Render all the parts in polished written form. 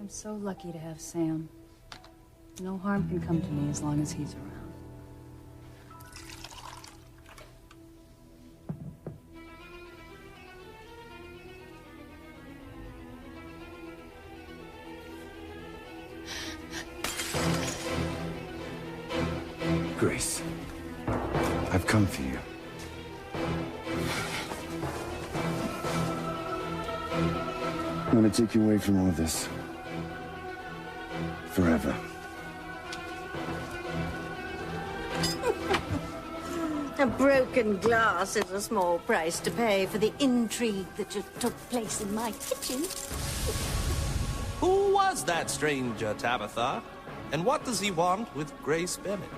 I'm so lucky to have Sam. No harm can come to me as long as he's around. Grace, I've come for you. I'm gonna take you away from all this. Forever. A broken glass is a small price to pay for the intrigue that just took place in my kitchen. Who was that stranger, Tabitha? And what does he want with Grace Bennett?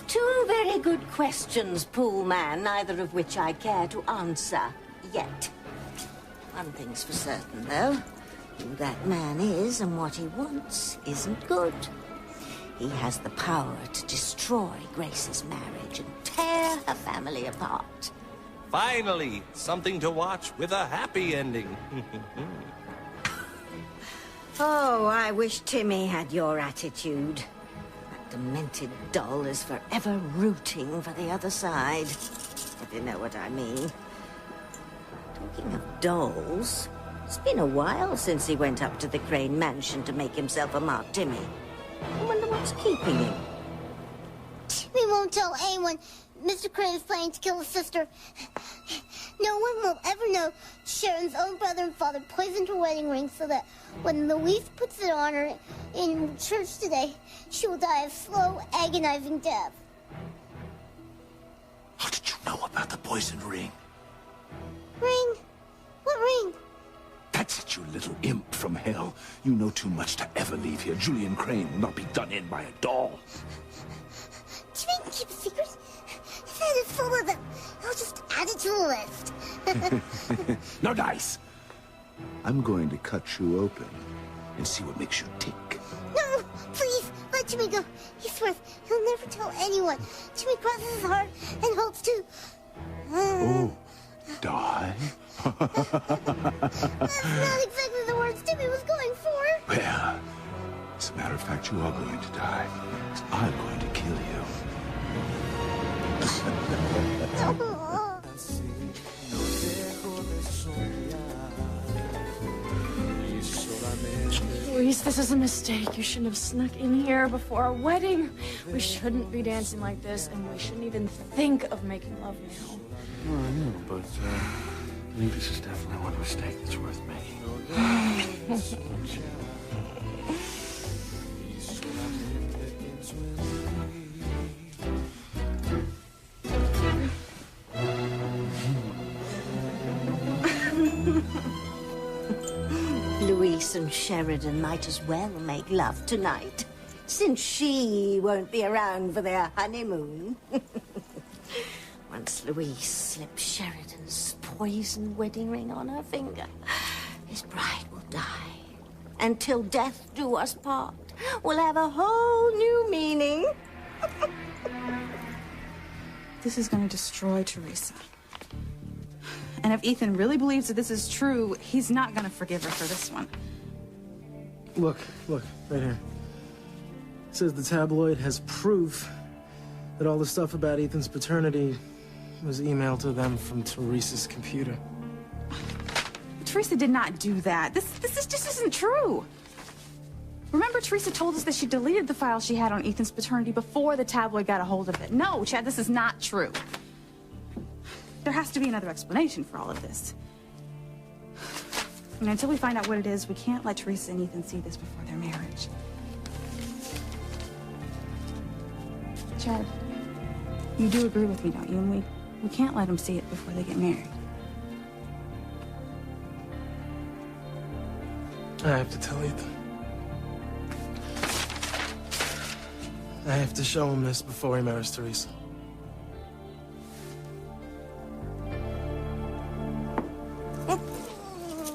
Two very good questions, Pool Man, neither of which I care to answer yet. One thing's for certain, though. Who that man is and what he wants isn't good. He has the power to destroy Grace's marriage and tear her family apart. Finally, something to watch with a happy ending. Oh, I wish Timmy had your attitude. That demented doll is forever rooting for the other side, if you know what I mean. Talking of dolls, it's been a while since he went up to the Crane Mansion to make himself a Mark Timmy. I wonder what's keeping him. We won't tell anyone Mr. Crane is planning to kill his sister. No one will ever know Sharon's own brother and father poisoned her wedding ring so that when Louise puts it on her in church today, she will die a slow, agonizing death. How did you know about the poisoned ring? Ring? What ring? That's it, you little imp from hell. You know too much to ever leave here. Julian Crane will not be done in by a doll. Timmy can keep a secret. His head is full of them. I'll just add it to the list. No dice. I'm going to cut you open and see what makes you tick. No, please, let Timmy go. He swears he'll never tell anyone. Timmy crosses his heart and hopes to... Oh, die? That's not exactly the words Timmy was going for. Well, as a matter of fact, you are going to die. I'm going to kill you. Luis, this is a mistake. You shouldn't have snuck in here before our wedding. We shouldn't be dancing like this, and we shouldn't even think of making love now. Well, I know, but I think this is definitely one mistake that's worth making. Louise and Sheridan might as well make love tonight, since she won't be around for their honeymoon. Once Louise slips Sheridan's poisoned wedding ring on her finger, his bride will die. And till death do us part will have a whole new meaning. This is going to destroy Teresa. And if Ethan really believes that this is true, he's not going to forgive her for this one. Look, right here. It says the tabloid has proof that all the stuff about Ethan's paternity was emailed to them from Teresa's computer. Teresa did not do that. This just isn't true. Remember, Teresa told us that she deleted the file she had on Ethan's paternity before the tabloid got a hold of it. No, Chad, this is not true. There has to be another explanation for all of this. And until we find out what it is, we can't let Teresa and Ethan see this before their marriage. Chad, you do agree with me, don't you? And we can't let them see it before they get married. I have to tell Ethan. I have to show him this before he marries Teresa.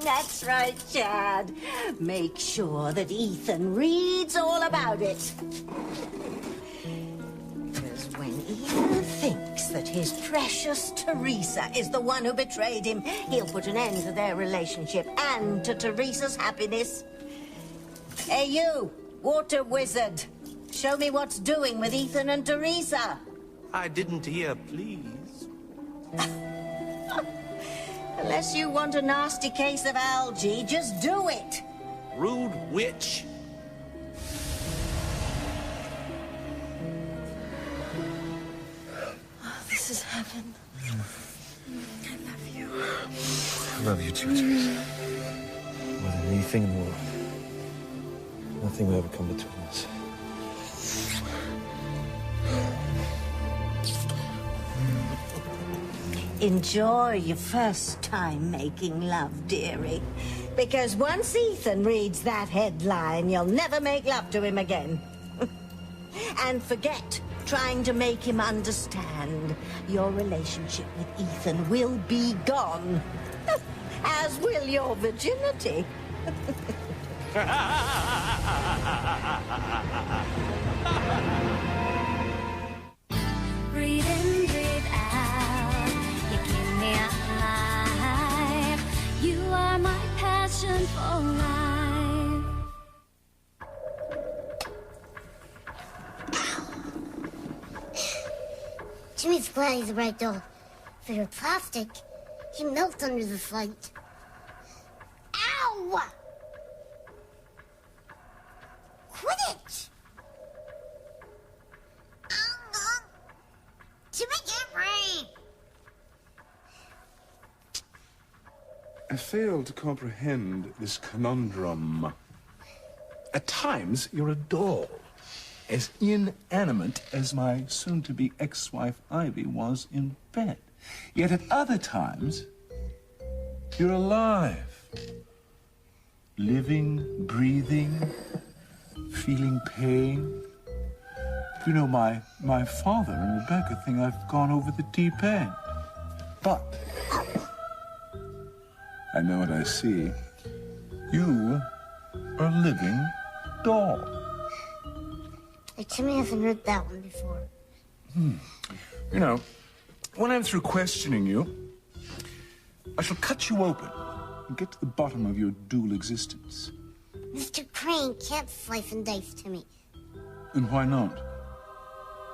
That's right, Chad. Make sure that Ethan reads all about it. Because when Ethan thinks that his precious Teresa is the one who betrayed him, he'll put an end to their relationship and to Teresa's happiness. Hey, you, water wizard. Show me what's doing with Ethan and Teresa. I didn't hear, please. Unless you want a nasty case of algae, just do it. Rude witch. Oh, this is heaven. I love you. I love you too, Teresa. More than anything in the world. Nothing will ever come between us. Enjoy your first time making love, dearie. Because once Ethan reads that headline, you'll never make love to him again. And forget trying to make him understand. Your relationship with Ethan will be gone. As will your virginity. Breathe in, breathe out. You keep me alive. You are my passion for life. Jimmy's glad he's a right dog. For your plastic, he melts under the fight. Ow! Quit it! Jimmy, get free! I fail to comprehend this conundrum. At times, you're a doll, as inanimate as my soon-to-be ex-wife Ivy was in bed. Yet at other times, you're alive. Living, breathing, feeling pain. You know, my father and Rebecca think I've gone over the deep end. But I know what I see. You are a living doll. Jimmy hasn't heard that one before. You know, when I'm through questioning you, I shall cut you open and get to the bottom of your dual existence. Mr. Crane can't slice and dice Timmy. And why not?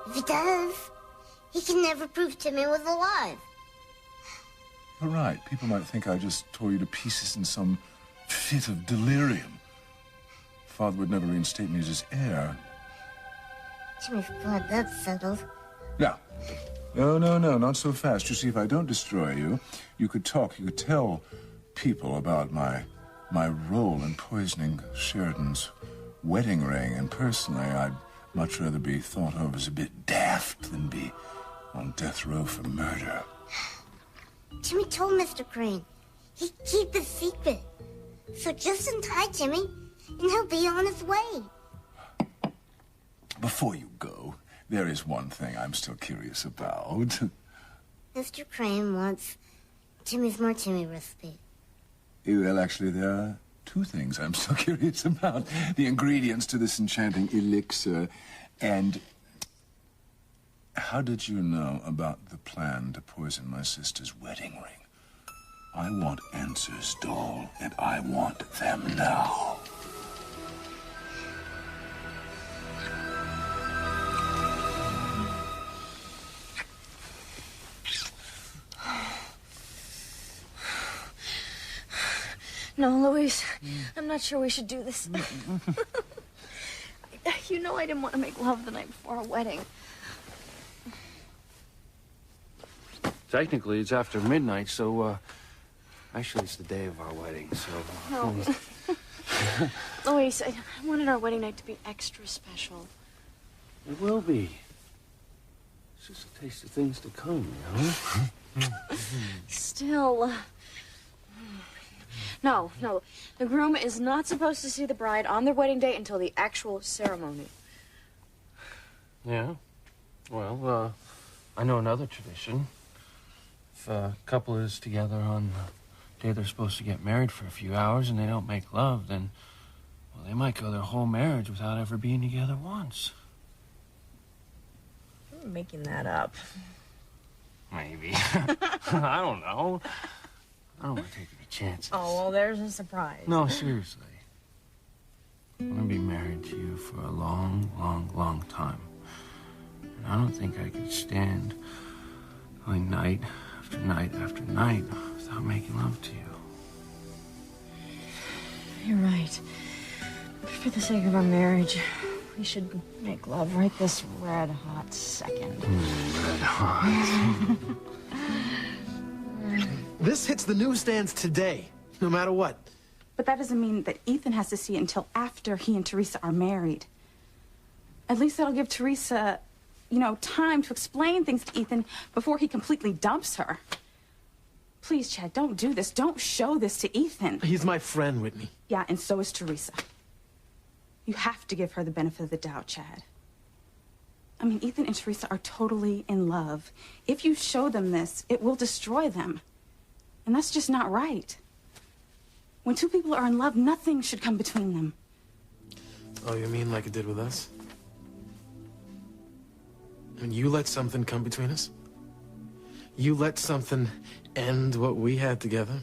If he does, he can never prove Timmy was alive. You're right. People might think I just tore you to pieces in some fit of delirium. Father would never reinstate me as his heir. Jimmy's glad that's settled. No. No, not so fast. You see, if I don't destroy you, you could talk, you could tell people about my role in poisoning Sheridan's wedding ring. And personally, I'd much rather be thought of as a bit daft than be on death row for murder. Jimmy told Mr. Crane he'd keep the secret. So just untie Jimmy, and he'll be on his way. Before you go, there is one thing I'm still curious about. Mr. Crane wants Jimmy's martini recipe. Well, actually, there are two things I'm still curious about. The ingredients to this enchanting elixir, and how did you know about the plan to poison my sister's wedding ring? I want answers, doll, and I want them now. No, Louise, I'm not sure we should do this. You know I didn't want to make love the night before our wedding. Technically, it's after midnight, so, actually, it's the day of our wedding, so... No. Louise, I wanted our wedding night to be extra special. It will be. It's just a taste of things to come, you know? Still... No. The groom is not supposed to see the bride on their wedding day until the actual ceremony. Yeah? Well, I know another tradition. If a couple is together on the day they're supposed to get married for a few hours and they don't make love, then, well, they might go their whole marriage without ever being together once. You're making that up. Maybe. I don't know. I don't want to take any chances. Oh, well, there's a surprise. No, seriously. want to be married to you for a long, long, long time. And I don't think I could stand going night after night after night without making love to you. You're right. For the sake of our marriage, we should make love right this red-hot second. Red hot. This hits the newsstands today, no matter what. But that doesn't mean that Ethan has to see it until after he and Teresa are married. At least that'll give Teresa, time to explain things to Ethan before he completely dumps her. Please, Chad, don't do this. Don't show this to Ethan. He's my friend, Whitney. Yeah, and so is Teresa. You have to give her the benefit of the doubt, Chad. I mean, Ethan and Teresa are totally in love. If you show them this, it will destroy them. And that's just not right. When two people are in love, nothing should come between them. Oh, you mean like it did with us? And you let something come between us? You let something end what we had together?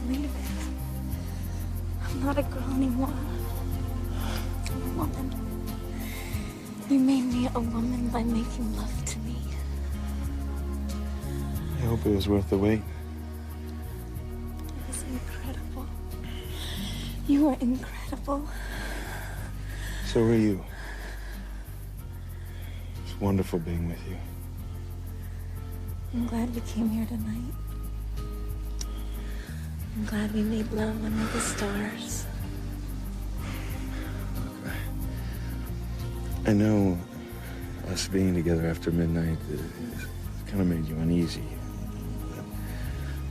Leave it. I'm not a girl anymore. I'm a woman. You made me a woman by making love to me. I hope it was worth the wait. It was incredible. You were incredible. So were you. It's wonderful being with you. I'm glad we came here tonight. I'm glad we made love under the stars. I know us being together after midnight kind of made you uneasy.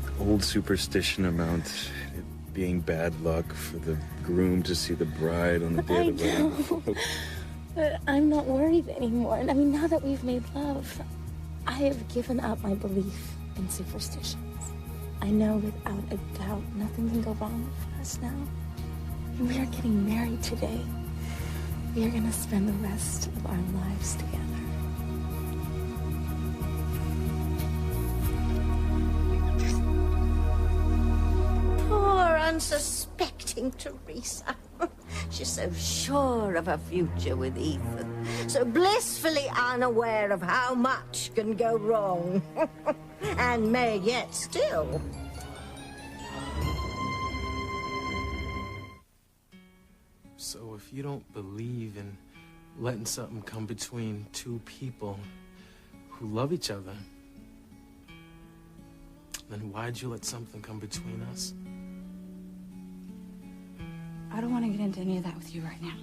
The old superstition about it being bad luck for the groom to see the bride on the day of the wedding. But I'm not worried anymore. I mean, now that we've made love, I have given up my belief in superstitions. I know without a doubt nothing can go wrong for us now. And we are getting married today. We are going to spend the rest of our lives together. Poor, unsuspecting Teresa. She's so sure of her future with Ethan. So blissfully unaware of how much can go wrong. And may yet still. So if you don't believe in letting something come between two people who love each other, then why'd you let something come between us? I don't want to get into any of that with you right now.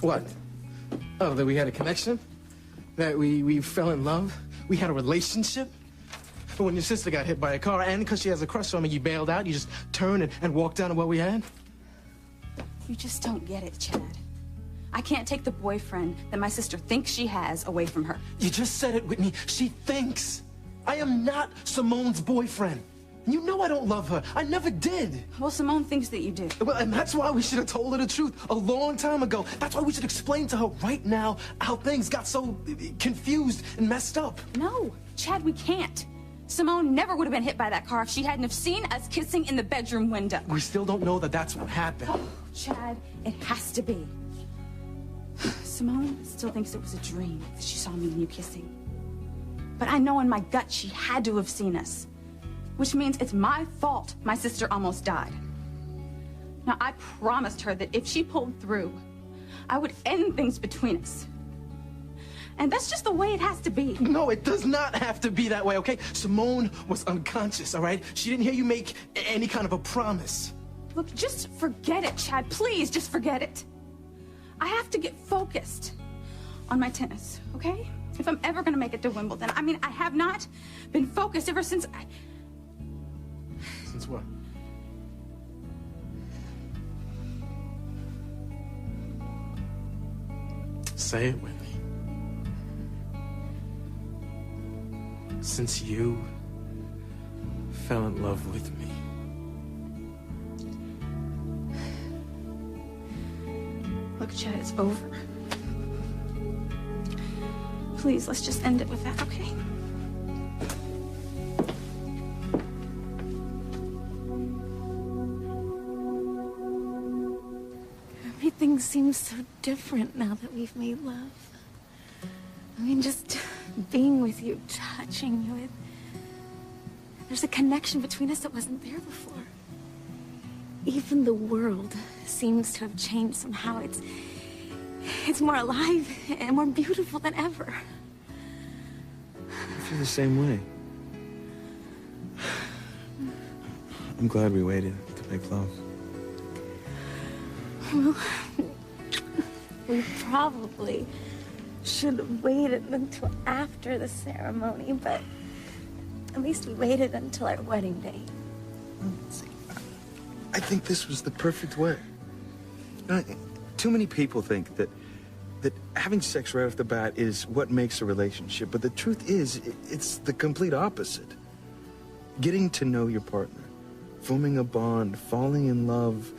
What? Oh, that we had a connection? That we fell in love? We had a relationship? But when your sister got hit by a car and because she has a crush on me, you bailed out? You just turned and walked down to what we had? You just don't get it, Chad. I can't take the boyfriend that my sister thinks she has away from her. You just said it, Whitney. She thinks. I am not Simone's boyfriend. You know I don't love her. I never did. Well, Simone thinks that you do. Well, and that's why we should have told her the truth a long time ago. That's why we should explain to her right now how things got so confused and messed up. No, Chad, we can't. Simone never would have been hit by that car if she hadn't have seen us kissing in the bedroom window. We still don't know that that's what happened. Oh, Chad, it has to be. Simone still thinks it was a dream that she saw me and you kissing. But I know in my gut she had to have seen us. Which means it's my fault my sister almost died. Now, I promised her that if she pulled through, I would end things between us. And that's just the way it has to be. No, it does not have to be that way, okay? Simone was unconscious, all right? She didn't hear you make any kind of a promise. Look, just forget it, Chad. Please, just forget it. I have to get focused on my tennis, okay? If I'm ever gonna make it to Wimbledon. I mean, I have not been focused ever since Since what? Say it with me. Since you fell in love with me. Look, Chad, it's over. Please, let's just end it with that, okay? Everything seems so different now that we've made love. I mean, just being with you, touching you, there's a connection between us that wasn't there before. Even the world seems to have changed somehow. It's more alive and more beautiful than ever. I feel the same way. I'm glad we waited to make love. Well, we probably should have waited until after the ceremony, but at least we waited until our wedding day. I think this was the perfect way. Too many people think that having sex right off the bat is what makes a relationship, but the truth is, it's the complete opposite. Getting to know your partner, forming a bond, falling in love,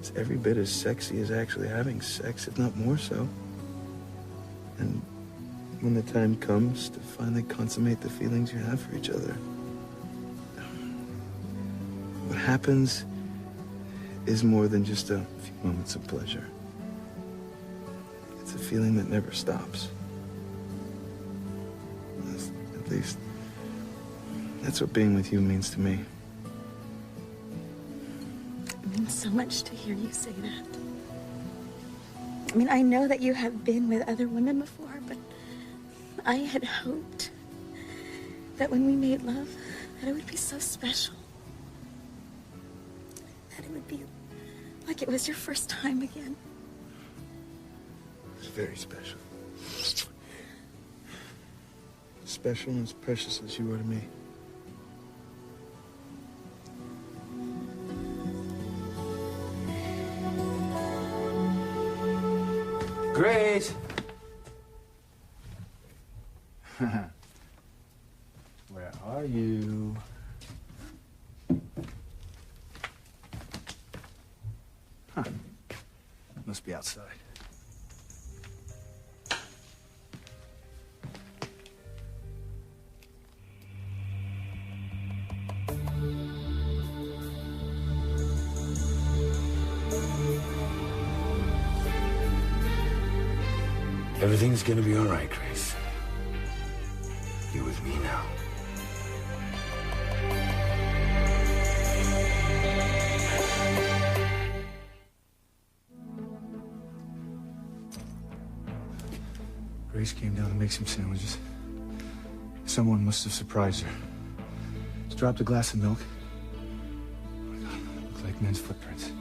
is every bit as sexy as actually having sex, if not more so. And when the time comes to finally consummate the feelings you have for each other, what happens is more than just a few moments of pleasure. It's a feeling that never stops. At least, that's what being with you means to me. It means so much to hear you say that. I mean, I know that you have been with other women before, but I had hoped that when we made love, that it would be so special. That it would be like it was your first time again. It's very special. Special and as precious as you are to me. Grace! Where are you? Huh. Must be outside. Everything's gonna be all right, Grace. You're with me now. Grace came down to make some sandwiches. Someone must have surprised her. She dropped a glass of milk. Oh my God, looked like men's footprints.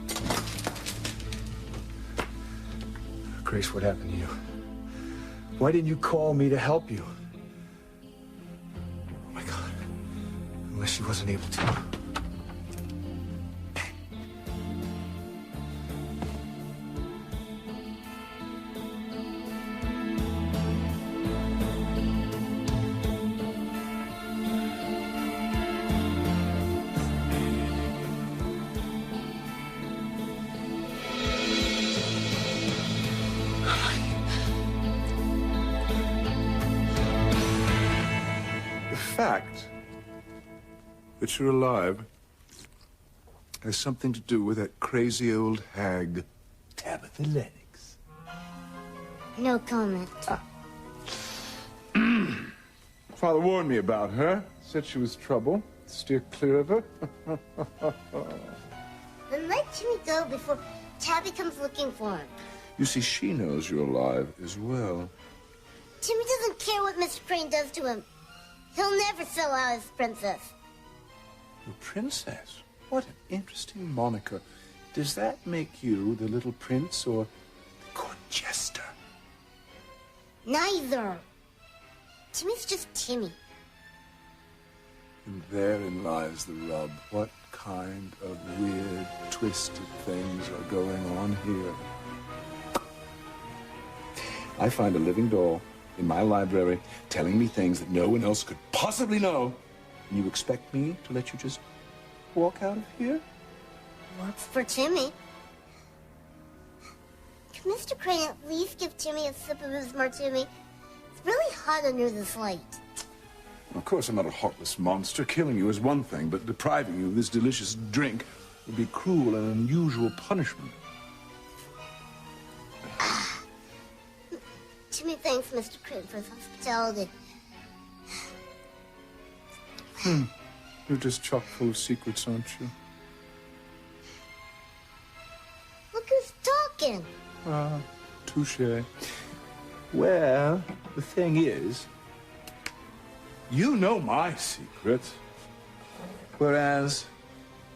Grace, what happened to you? Why didn't you call me to help you? Oh my God. Unless she wasn't able to. The fact that you're alive has something to do with that crazy old hag, Tabitha Lennox. No comment. Father warned me about her. Said she was trouble. Steer clear of her. Then let Timmy go before Tabby comes looking for him. You see, she knows you're alive as well. Timmy doesn't care what Mr. Crane does to him. He'll never sell out his princess. Your princess? What an interesting moniker. Does that make you the little prince or the court jester? Neither. Timmy's just Timmy. And therein lies the rub. What kind of weird, twisted things are going on here? I find a living doll in my library telling me things that no one else could possibly know. And you expect me to let you just walk out of here? Works for Timmy. Can Mr. Crane at least give Timmy a sip of his martini? It's really hot under this light. Of course, I'm not a heartless monster. Killing you is one thing, but depriving you of this delicious drink would be cruel and unusual punishment. Timmy thanks Mr. Crane for his hospitality. You're just chock full of secrets, aren't you? Look who's talking. Touche. Well, the thing is, you know my secret, whereas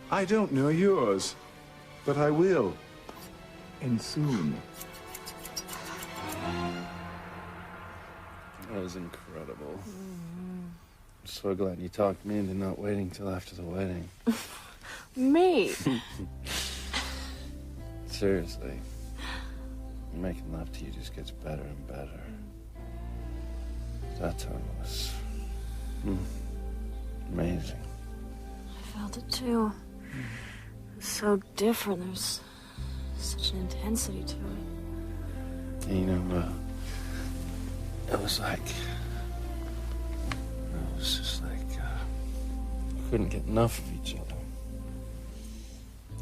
I don't know yours, but I will, and soon. That was incredible. I'm so glad you talked me into not waiting till after the wedding. Me? Seriously. Making love to you just gets better and better. That time was amazing. I felt it too. It was so different. There's such an intensity to it. And, you know, it was like... It was just like... we couldn't get enough of each other.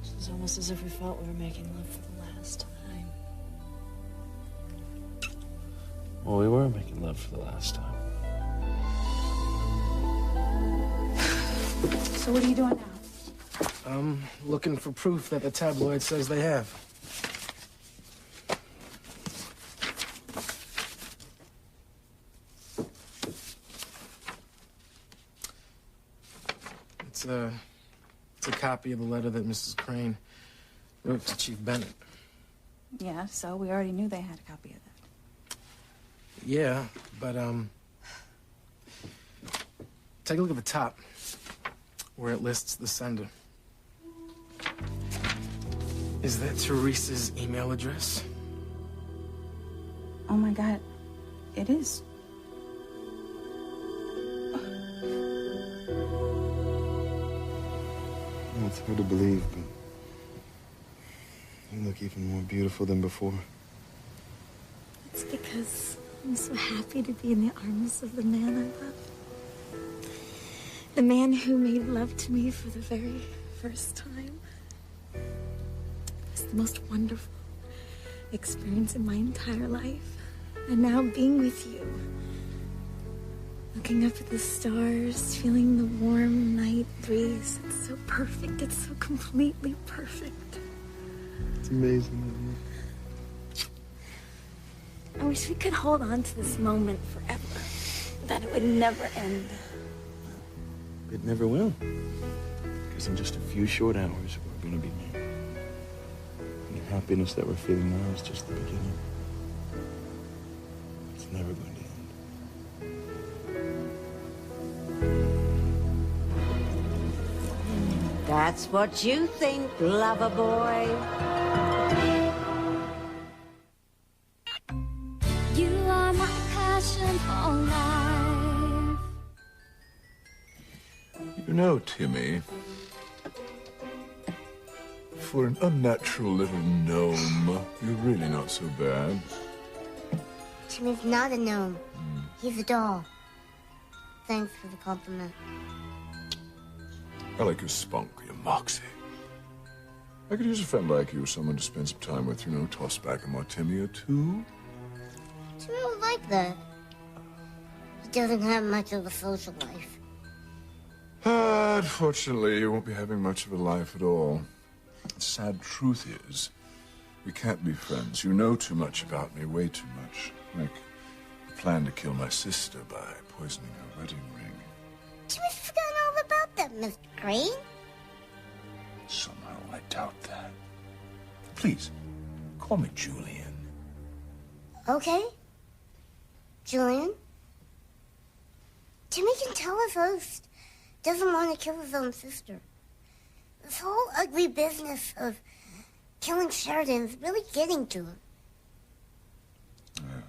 It was almost as if we felt we were making love for the last time. Well, we were making love for the last time. So what are you doing now? I'm looking for proof that the tabloid says they have. It's a copy of the letter that Mrs. Crane wrote to Chief Bennett. Yeah, so we already knew they had a copy of that. Yeah, but, take a look at the top, where it lists the sender. Is that Teresa's email address? Oh my God, it is. Well, it's hard to believe, but you look even more beautiful than before. It's because I'm so happy to be in the arms of the man I love. The man who made love to me for the very first time. It's the most wonderful experience in my entire life. And now being with you, looking up at the stars, feeling the warm night breeze. It's so perfect. It's so completely perfect. It's amazing, isn't I wish we could hold on to this moment forever. That it would never end. it? It never will. Because in just a few short hours, we're going to be married. And the happiness that we're feeling now is just the beginning. It's never going to end. That's what you think, lover boy. You are my passion for life. You know, Timmy, for an unnatural little gnome, you're really not so bad. Timmy's not a gnome. He's a doll. Thanks for the compliment. I like your spunk, your moxie. I could use a friend like you, someone to spend some time with, you know, toss back a martini or two. Timmy would like that. He doesn't have much of a social life. Unfortunately, you won't be having much of a life at all. The sad truth is, we can't be friends. You know too much about me, way too much. Like, you plan to kill my sister by poisoning her wedding ring. Timmy's forgotten all about that, Mr. Crane. Somehow I doubt that. Please, call me Julian. Okay. Julian? Timmy can tell his host doesn't want to kill his own sister. This whole ugly business of killing Sheridan is really getting to him. Yeah.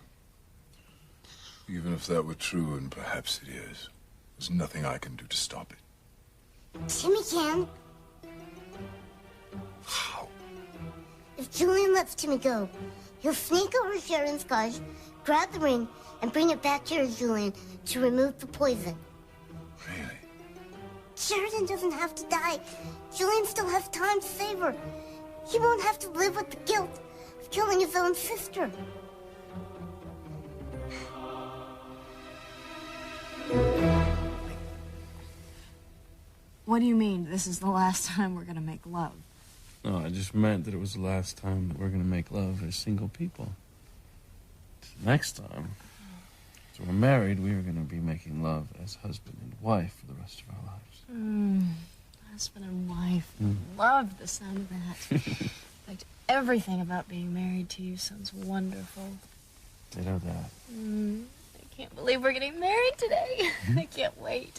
Even if that were true, and perhaps it is, there's nothing I can do to stop it. Timmy can. How? If Julian lets Timmy go, he'll sneak over Sheridan's cottage, grab the ring, and bring it back here, Julian, to remove the poison. Really? Sheridan doesn't have to die. Julian still has time to save her. He won't have to live with the guilt of killing his own sister. What do you mean, this is the last time we're gonna make love? No, I just meant that it was the last time that we're going to make love as single people. Next time, as we're married, we are going to be making love as husband and wife for the rest of our lives. Husband and wife. Love the sound of that. In fact, everything about being married to you sounds wonderful. Ditto that. I can't believe we're getting married today. I can't wait.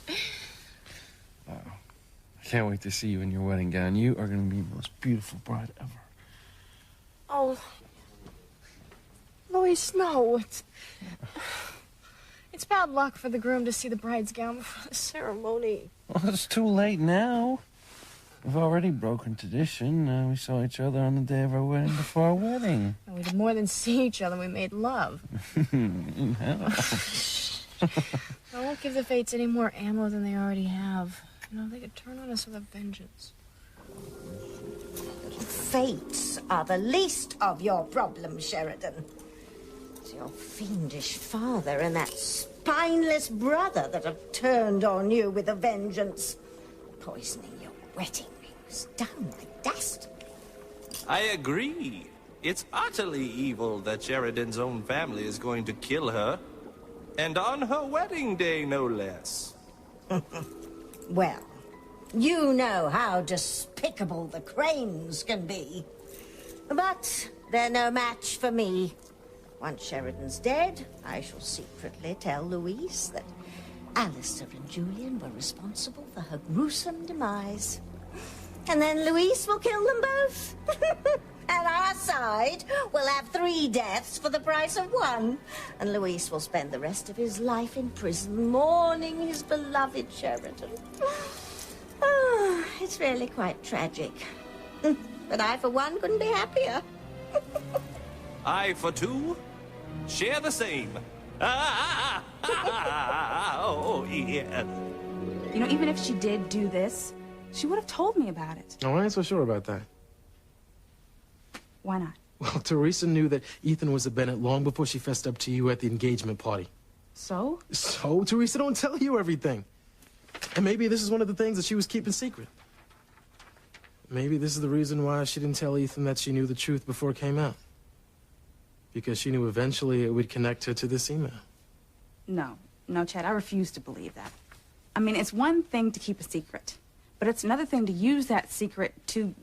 Wow. I can't wait to see you in your wedding gown. You are going to be the most beautiful bride ever. Oh, Luis, no. It's bad luck for the groom to see the bride's gown before the ceremony. Well, it's too late now. We've already broken tradition. We saw each other on the day of our wedding before our wedding. We did more than see each other. We made love. Hell. I won't give the fates any more ammo than they already have. You know, they could turn on us with a vengeance. Fates are the least of your problems, Sheridan. It's your fiendish father and that spineless brother that have turned on you with a vengeance. Poisoning your wedding ring was downright dastardly. I agree. It's utterly evil that Sheridan's own family is going to kill her. And on her wedding day, no less. Well, you know how despicable the Cranes can be. But they're no match for me. Once Sheridan's dead, I shall secretly tell Louise that Alistair and Julian were responsible for her gruesome demise. And then Louise will kill them both. And our side will have 3 deaths for the price of 1. And Louise will spend the rest of his life in prison, mourning his beloved Sheridan. Oh, it's really quite tragic. But I, for one, couldn't be happier. I, for 2, share the same. Oh, yeah. You know, even if she did do this, she would have told me about it. Oh, I ain't so sure about that. Why not? Well, Teresa knew that Ethan was a Bennett long before she fessed up to you at the engagement party. So? So, Teresa don't tell you everything. And maybe this is one of the things that she was keeping secret. Maybe this is the reason why she didn't tell Ethan that she knew the truth before it came out. Because she knew eventually it would connect her to this email. No, Chad, I refuse to believe that. I mean, it's one thing to keep a secret, but it's another thing to use that secret to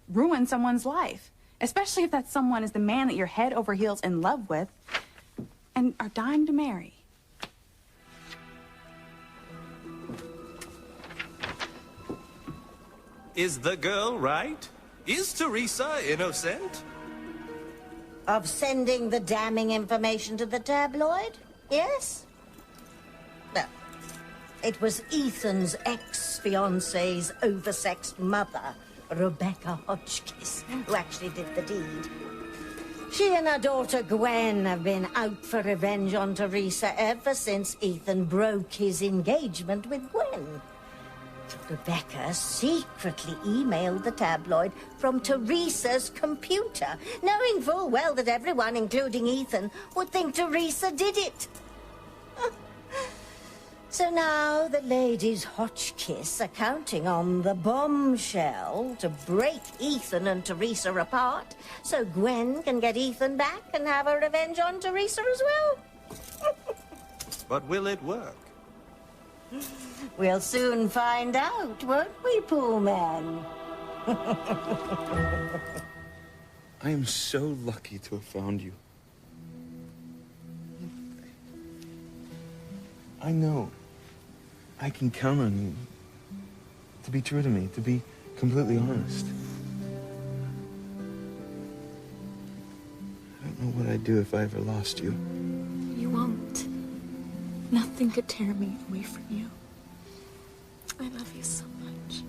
ruin someone's life. Especially if that someone is the man that you're head over heels in love with and are dying to marry. Is the girl right? Is Teresa innocent? Of sending the damning information to the tabloid? Yes? No. It was Ethan's ex-fiance's oversexed mother, Rebecca Hotchkiss, who actually did the deed. She and her daughter Gwen have been out for revenge on Teresa ever since Ethan broke his engagement with Gwen. Rebecca secretly emailed the tabloid from Teresa's computer, knowing full well that everyone, including Ethan, would think Teresa did it. So now the ladies Hotchkiss are counting on the bombshell to break Ethan and Teresa apart, so Gwen can get Ethan back and have her revenge on Teresa as well. But will it work? We'll soon find out, won't we, Poolman? I am so lucky to have found you. I know I can count on you to be true to me, to be completely honest. I don't know what I'd do if I ever lost you. You won't. Nothing could tear me away from you. I love you so much.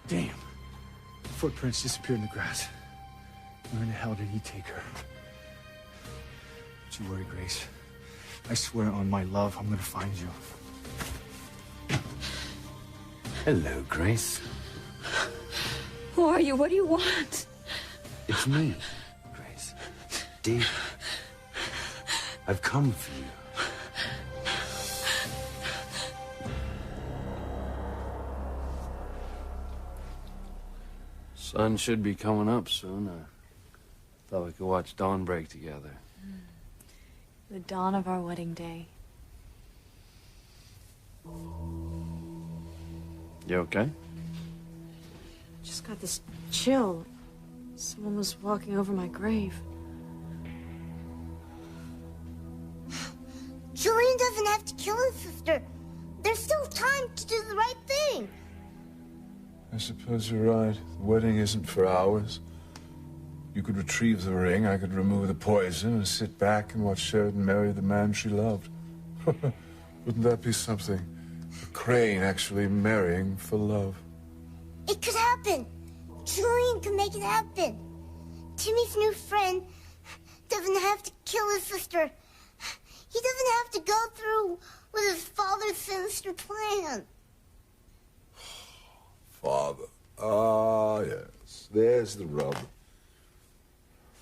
Damn. Footprints disappeared in the grass. Where in the hell did he take her? Don't you worry, Grace. I swear on my love, I'm gonna find you. Hello, Grace. Who are you? What do you want? It's me, Grace. David. I've come for you. Sun should be coming up soon. I thought we could watch dawn break together. The dawn of our wedding day. You okay? Just got this chill. Someone was walking over my grave. Julian doesn't have to kill his sister. There's still time to do the right thing. I suppose you're right. The wedding isn't for hours. You could retrieve the ring, I could remove the poison, and sit back and watch Sheridan marry the man she loved. Wouldn't that be something? A Crane actually marrying for love. It could happen. Julian can make it happen. Timmy's new friend doesn't have to kill his sister. He doesn't have to go through with his father's sinister plan. Father. Ah, yes. There's the rub.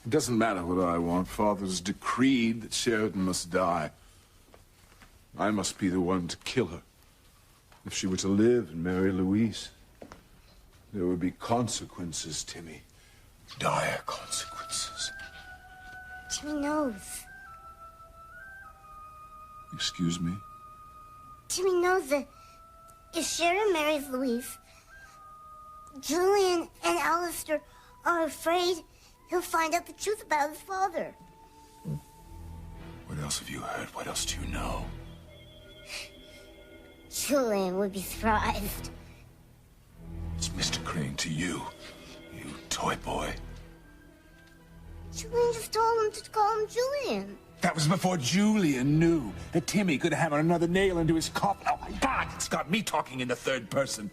It doesn't matter what I want. Father's decreed that Sheridan must die. I must be the one to kill her. If she were to live and marry Louise, there would be consequences, Timmy. Dire consequences. Timmy knows. Excuse me? Timmy knows that if Sheridan marries Louise, Julian and Alistair are afraid he'll find out the truth about his father. What else have you heard? What else do you know? Julian would be surprised. It's Mr. Crane to you, you toy boy. Julian just told him to call him Julian. That was before Julian knew that Timmy could hammer another nail into his coffin. Oh my God, it's got me talking in the third person.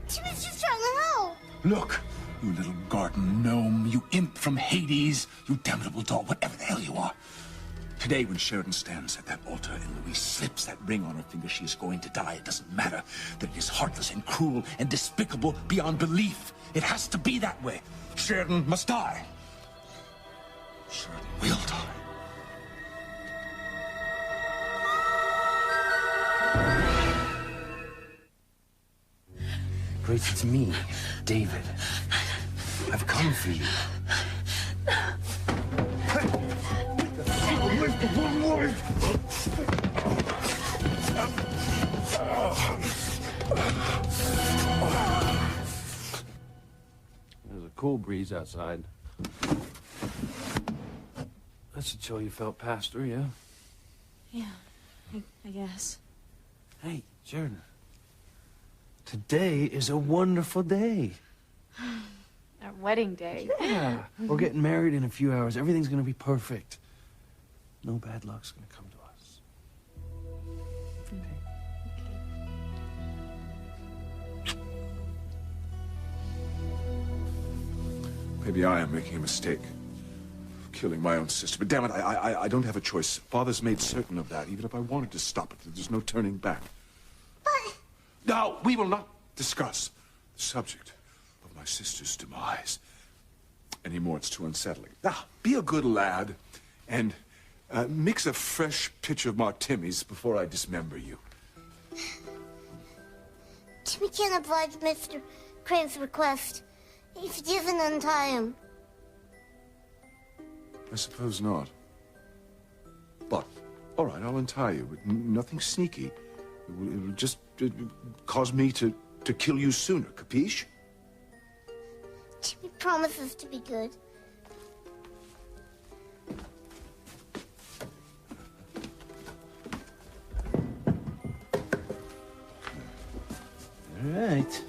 Timmy's just trying to help. Look, you little garden gnome, you imp from Hades, you damnable dog, whatever the hell you are. Today, when Sheridan stands at that altar and Louise slips that ring on her finger, she is going to die. It doesn't matter that it is heartless and cruel and despicable beyond belief. It has to be that way. Sheridan must die. Sheridan will die. Grace, it's me, David. I've come for you. There's a cool breeze outside. That's a chill you felt past her, yeah? Yeah, I guess. Hey, Sheridan. Today is a wonderful day. Our wedding day. Yeah. We're getting married in a few hours. Everything's gonna be perfect. No bad luck's gonna come to us. Maybe I am making a mistake. Killing my own sister. But damn it, I don't have a choice. Father's made certain of that. Even if I wanted to stop it, there's no turning back. But... Now, we will not discuss the subject of my sister's demise anymore. It's too unsettling. Now, be a good lad and mix a fresh pitch of Martinis before I dismember you. Timmy can't oblige Mr. Crane's request if he doesn't untie him. I suppose not. But, all right, I'll untie you. But nothing sneaky. It will just cause me to kill you sooner, capiche? Timmy promises to be good. All right.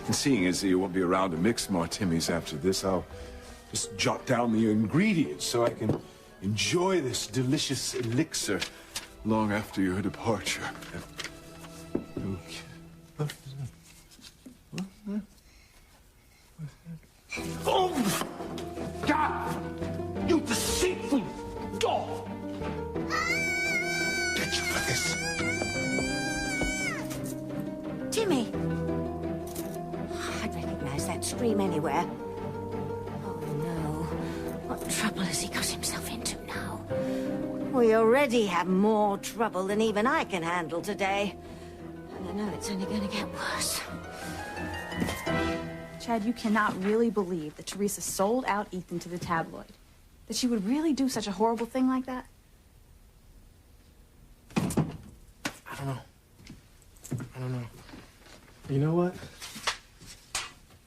And seeing as you won't be around to mix Martinis after this, I'll just jot down the ingredients so I can enjoy this delicious elixir long after your departure. Oh! God! You deceitful dog! Get you for this. Timmy! I'd recognize that scream anywhere. Oh, no. What trouble has he got himself into now? We already have more trouble than even I can handle today. And I know it's only going to get worse. Chad, you cannot really believe that Teresa sold out Ethan to the tabloid. That she would really do such a horrible thing like that? I don't know. You know what?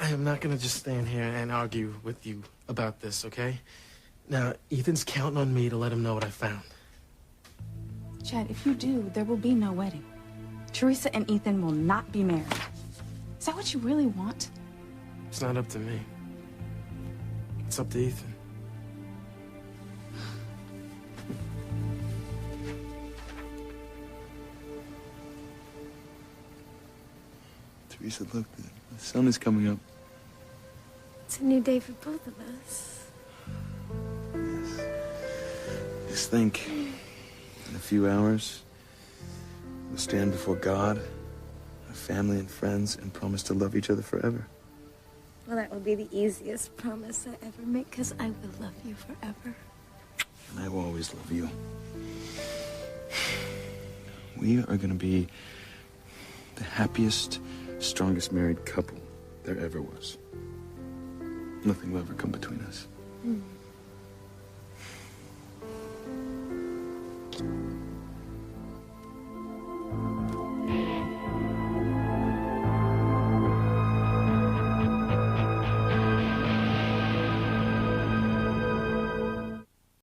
I am not gonna just stand here and argue with you about this, okay? Now, Ethan's counting on me to let him know what I found. Chad, if you do, there will be no wedding. Teresa and Ethan will not be married. Is that what you really want? It's not up to me. It's up to Ethan. Teresa, look, the sun is coming up. It's a new day for both of us. Yes. Just think, in a few hours, we'll stand before God, our family and friends, and promise to love each other forever. Well, that will be the easiest promise I ever make, because I will love you forever. And I will always love you. We are going to be the happiest, strongest married couple there ever was. Nothing will ever come between us. Mm.